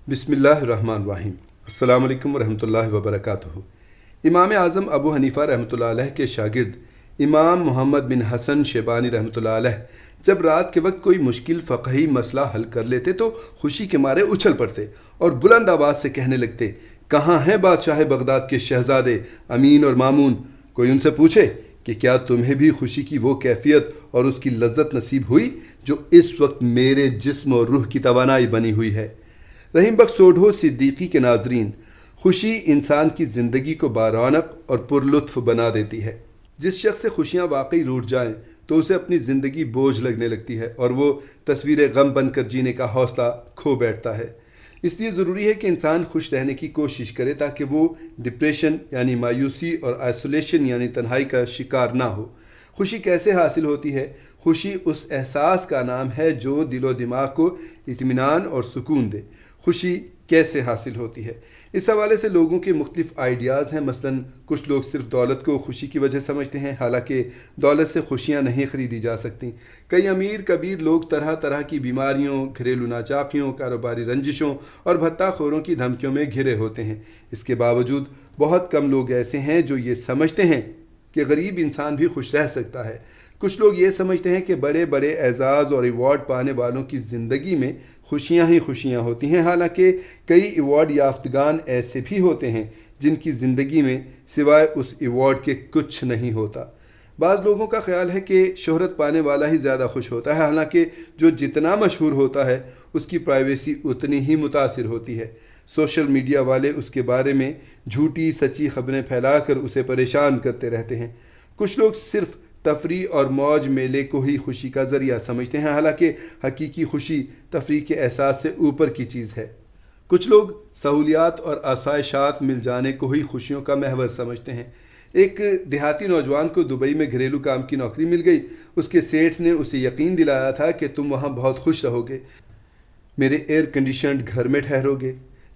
بسم اللہ الرحمن الرحیم۔ السلام علیکم ورحمۃ اللہ وبرکاتہ۔ امام اعظم ابو حنیفہ رحمۃ اللہ علیہ کے شاگرد امام محمد بن حسن شیبانی رحمۃ اللہ علیہ جب رات کے وقت کوئی مشکل فقہی مسئلہ حل کر لیتے تو خوشی کے مارے اچھل پڑتے اور بلند آواز سے کہنے لگتے، کہاں ہیں بادشاہ بغداد کے شہزادے امین اور مامون؟ کوئی ان سے پوچھے کہ کیا تمہیں بھی خوشی کی وہ کیفیت اور اس کی لذت نصیب ہوئی جو اس وقت میرے جسم اور روح کی توانائی بنی ہوئی ہے؟ رحیم بخش سوڈھو صدیقی کے ناظرین، خوشی انسان کی زندگی کو بارونق اور پرلطف بنا دیتی ہے۔ جس شخص سے خوشیاں واقعی روٹ جائیں تو اسے اپنی زندگی بوجھ لگنے لگتی ہے اور وہ تصویر غم بن کر جینے کا حوصلہ کھو بیٹھتا ہے۔ اس لیے ضروری ہے کہ انسان خوش رہنے کی کوشش کرے تاکہ وہ ڈپریشن یعنی مایوسی اور آئسولیشن یعنی تنہائی کا شکار نہ ہو۔ خوشی کیسے حاصل ہوتی ہے؟ خوشی اس احساس کا نام ہے جو دل و دماغ کو اطمینان اور سکون دے۔ خوشی کیسے حاصل ہوتی ہے؟ اس حوالے سے لوگوں کے مختلف آئیڈیاز ہیں۔ مثلاً کچھ لوگ صرف دولت کو خوشی کی وجہ سمجھتے ہیں، حالانکہ دولت سے خوشیاں نہیں خریدی جا سکتی۔ کئی امیر کبیر لوگ طرح طرح کی بیماریوں، گھریلو ناچاکیوں، کاروباری رنجشوں اور بھتہ خوروں کی دھمکیوں میں گھرے ہوتے ہیں۔ اس کے باوجود بہت کم لوگ ایسے ہیں جو یہ سمجھتے ہیں کہ غریب انسان بھی خوش رہ سکتا ہے۔ کچھ لوگ یہ سمجھتے ہیں کہ بڑے بڑے اعزاز اور ایوارڈ پانے والوں کی زندگی میں خوشیاں ہی خوشیاں ہوتی ہیں، حالانکہ کئی ایوارڈ یافتگان ایسے بھی ہوتے ہیں جن کی زندگی میں سوائے اس ایوارڈ کے کچھ نہیں ہوتا۔ بعض لوگوں کا خیال ہے کہ شہرت پانے والا ہی زیادہ خوش ہوتا ہے، حالانکہ جو جتنا مشہور ہوتا ہے اس کی پرائیویسی اتنی ہی متاثر ہوتی ہے۔ سوشل میڈیا والے اس کے بارے میں جھوٹی سچی خبریں پھیلا کر اسے پریشان کرتے رہتے ہیں۔ کچھ لوگ صرف تفریح اور موج میلے کو ہی خوشی کا ذریعہ سمجھتے ہیں، حالانکہ حقیقی خوشی تفریح کے احساس سے اوپر کی چیز ہے۔ کچھ لوگ سہولیات اور آسائشات مل جانے کو ہی خوشیوں کا محور سمجھتے ہیں۔ ایک دیہاتی نوجوان کو دبئی میں گھریلو کام کی نوکری مل گئی۔ اس کے سیٹھ نے اسے یقین دلایا تھا کہ تم وہاں بہت خوش رہو گے، میرے ایئر کنڈیشنڈ گھر میں ٹھہرو گے،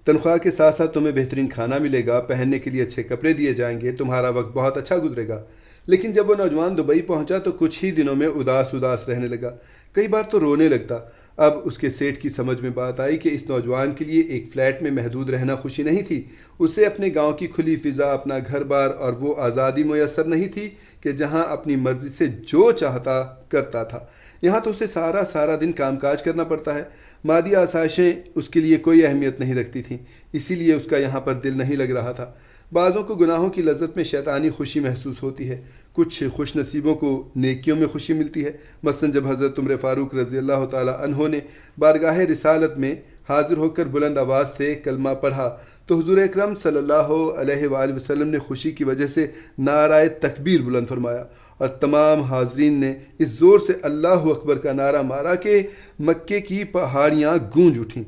تنخواہ کے ساتھ ساتھ تمہیں بہترین کھانا ملے گا، پہننے کے لیے اچھے کپڑے دیے جائیں گے، تمہارا وقت بہت اچھا گزرے گا۔ لیکن جب وہ نوجوان دبئی پہنچا تو کچھ ہی دنوں میں اداس رہنے لگا، کئی بار تو رونے لگتا۔ اب اس کے سیٹھ کی سمجھ میں بات آئی کہ اس نوجوان کے لیے ایک فلیٹ میں محدود رہنا خوشی نہیں تھی، اسے اپنے گاؤں کی کھلی فضا، اپنا گھر بار اور وہ آزادی میسر نہیں تھی کہ جہاں اپنی مرضی سے جو چاہتا کرتا تھا۔ یہاں تو اسے سارا دن کام کاج کرنا پڑتا ہے۔ مادی آسائشیں اس کے لیے کوئی اہمیت نہیں رکھتی تھیں، اسی لیے اس کا یہاں پر دل نہیں لگ رہا تھا۔ بعضوں کو گناہوں کی لذت میں شیطانی خوشی محسوس ہوتی ہے، کچھ خوش نصیبوں کو نیکیوں میں خوشی ملتی ہے۔ مثلا جب حضرت عمر فاروق رضی اللہ تعالی عنہ نے بارگاہ رسالت میں حاضر ہو کر بلند آواز سے کلمہ پڑھا تو حضور اکرم صلی اللہ علیہ وآلہ وسلم نے خوشی کی وجہ سے نعرہ تکبیر بلند فرمایا اور تمام حاضرین نے اس زور سے اللہ اکبر کا نعرہ مارا کہ مکے کی پہاڑیاں گونج اٹھیں۔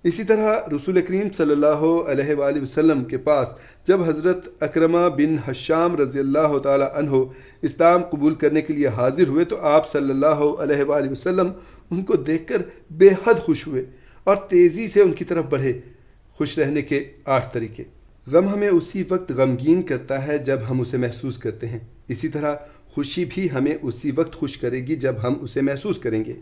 اسی طرح رسول کریم صلی اللہ علیہ وآلہ وسلم کے پاس جب حضرت اکرمہ بن حشام رضی اللہ تعالی عنہ اسلام قبول کرنے کے لیے حاضر ہوئے تو آپ صلی اللہ علیہ وآلہ وسلم ان کو دیکھ کر بے حد خوش ہوئے اور تیزی سے ان کی طرف بڑھے۔ خوش رہنے کے 8 طریقے۔ غم ہمیں اسی وقت غمگین کرتا ہے جب ہم اسے محسوس کرتے ہیں، اسی طرح خوشی بھی ہمیں اسی وقت خوش کرے گی جب ہم اسے محسوس کریں گے۔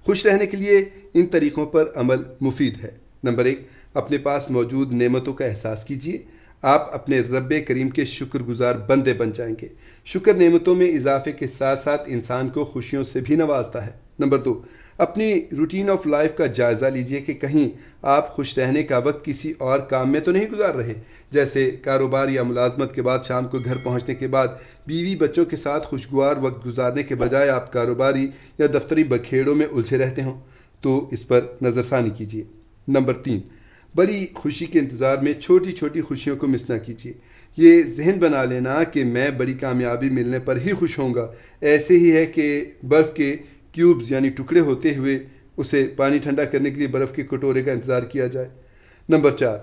خوش رہنے کے لیے ان طریقوں پر عمل مفید ہے۔ نمبر 1، اپنے پاس موجود نعمتوں کا احساس کیجیے۔ آپ اپنے رب کریم کے شکر گزار بندے بن جائیں گے۔ شکر نعمتوں میں اضافے کے ساتھ ساتھ انسان کو خوشیوں سے بھی نوازتا ہے۔ نمبر 2، اپنی روٹین آف لائف کا جائزہ لیجیے کہ کہیں آپ خوش رہنے کا وقت کسی اور کام میں تو نہیں گزار رہے، جیسے کاروبار یا ملازمت کے بعد شام کو گھر پہنچنے کے بعد بیوی بچوں کے ساتھ خوشگوار وقت گزارنے کے بجائے آپ کاروباری یا دفتری بکھیڑوں میں الجھے رہتے ہوں، تو اس پر نظر ثانی کیجیے۔ نمبر 3، بڑی خوشی کے انتظار میں چھوٹی چھوٹی خوشیوں کو مس نہ کیجیے۔ یہ ذہن بنا لینا کہ میں بڑی کامیابی ملنے پر ہی خوش ہوں گا ایسے ہی ہے کہ برف کے کیوبز یعنی ٹکڑے ہوتے ہوئے اسے پانی ٹھنڈا کرنے کے لیے برف کے کٹورے کا انتظار کیا جائے۔ نمبر 4،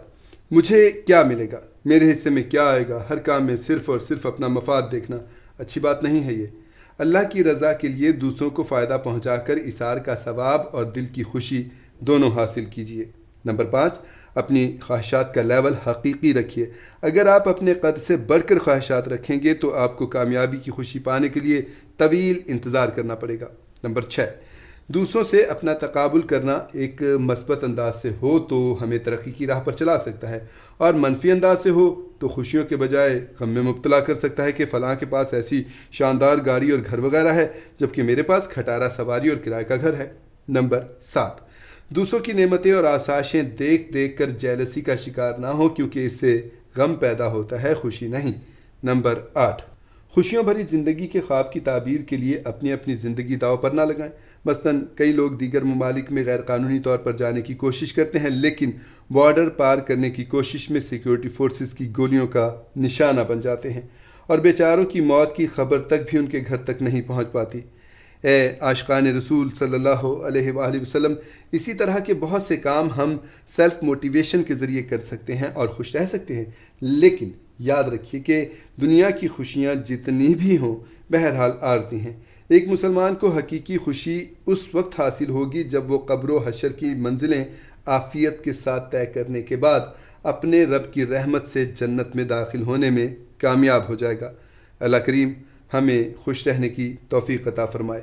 مجھے کیا ملے گا، میرے حصے میں کیا آئے گا، ہر کام میں صرف اور صرف اپنا مفاد دیکھنا اچھی بات نہیں ہے۔ یہ اللہ کی رضا کے لیے دوسروں کو فائدہ پہنچا کر ایثار کا ثواب اور دل کی خوشی دونوں حاصل کیجیے۔ نمبر 5، اپنی خواہشات کا لیول حقیقی رکھیے۔ اگر آپ اپنے قد سے بڑھ کر خواہشات رکھیں گے تو آپ کو کامیابی کی خوشی پانے کے لیے طویل انتظار کرنا پڑے گا۔ نمبر 6، دوسروں سے اپنا تقابل کرنا ایک مثبت انداز سے ہو تو ہمیں ترقی کی راہ پر چلا سکتا ہے، اور منفی انداز سے ہو تو خوشیوں کے بجائے غم میں مبتلا کر سکتا ہے کہ فلاں کے پاس ایسی شاندار گاڑی اور گھر وغیرہ ہے جبکہ میرے پاس کھٹارا سواری اور کرائے کا گھر ہے۔ نمبر 7، دوسروں کی نعمتیں اور آسائشیں دیکھ دیکھ کر جیلسی کا شکار نہ ہو، کیونکہ اس سے غم پیدا ہوتا ہے، خوشی نہیں۔ نمبر 8، خوشیوں بھری زندگی کے خواب کی تعبیر کے لیے اپنی اپنی زندگی داؤ پر نہ لگائیں۔ مثلاً کئی لوگ دیگر ممالک میں غیر قانونی طور پر جانے کی کوشش کرتے ہیں، لیکن بارڈر پار کرنے کی کوشش میں سیکیورٹی فورسز کی گولیوں کا نشانہ بن جاتے ہیں، اور بیچاروں کی موت کی خبر تک بھی ان کے گھر تک نہیں پہنچ پاتی۔ اے عاشقان رسول صلی اللہ علیہ وآلہ وسلم، اسی طرح کے بہت سے کام ہم سیلف موٹیویشن کے ذریعے کر سکتے ہیں اور خوش رہ سکتے ہیں، لیکن یاد رکھیے کہ دنیا کی خوشیاں جتنی بھی ہوں بہرحال عارضی ہیں۔ ایک مسلمان کو حقیقی خوشی اس وقت حاصل ہوگی جب وہ قبر و حشر کی منزلیں عافیت کے ساتھ طے کرنے کے بعد اپنے رب کی رحمت سے جنت میں داخل ہونے میں کامیاب ہو جائے گا۔ اللہ کریم ہمیں خوش رہنے کی توفیق عطا فرمائے۔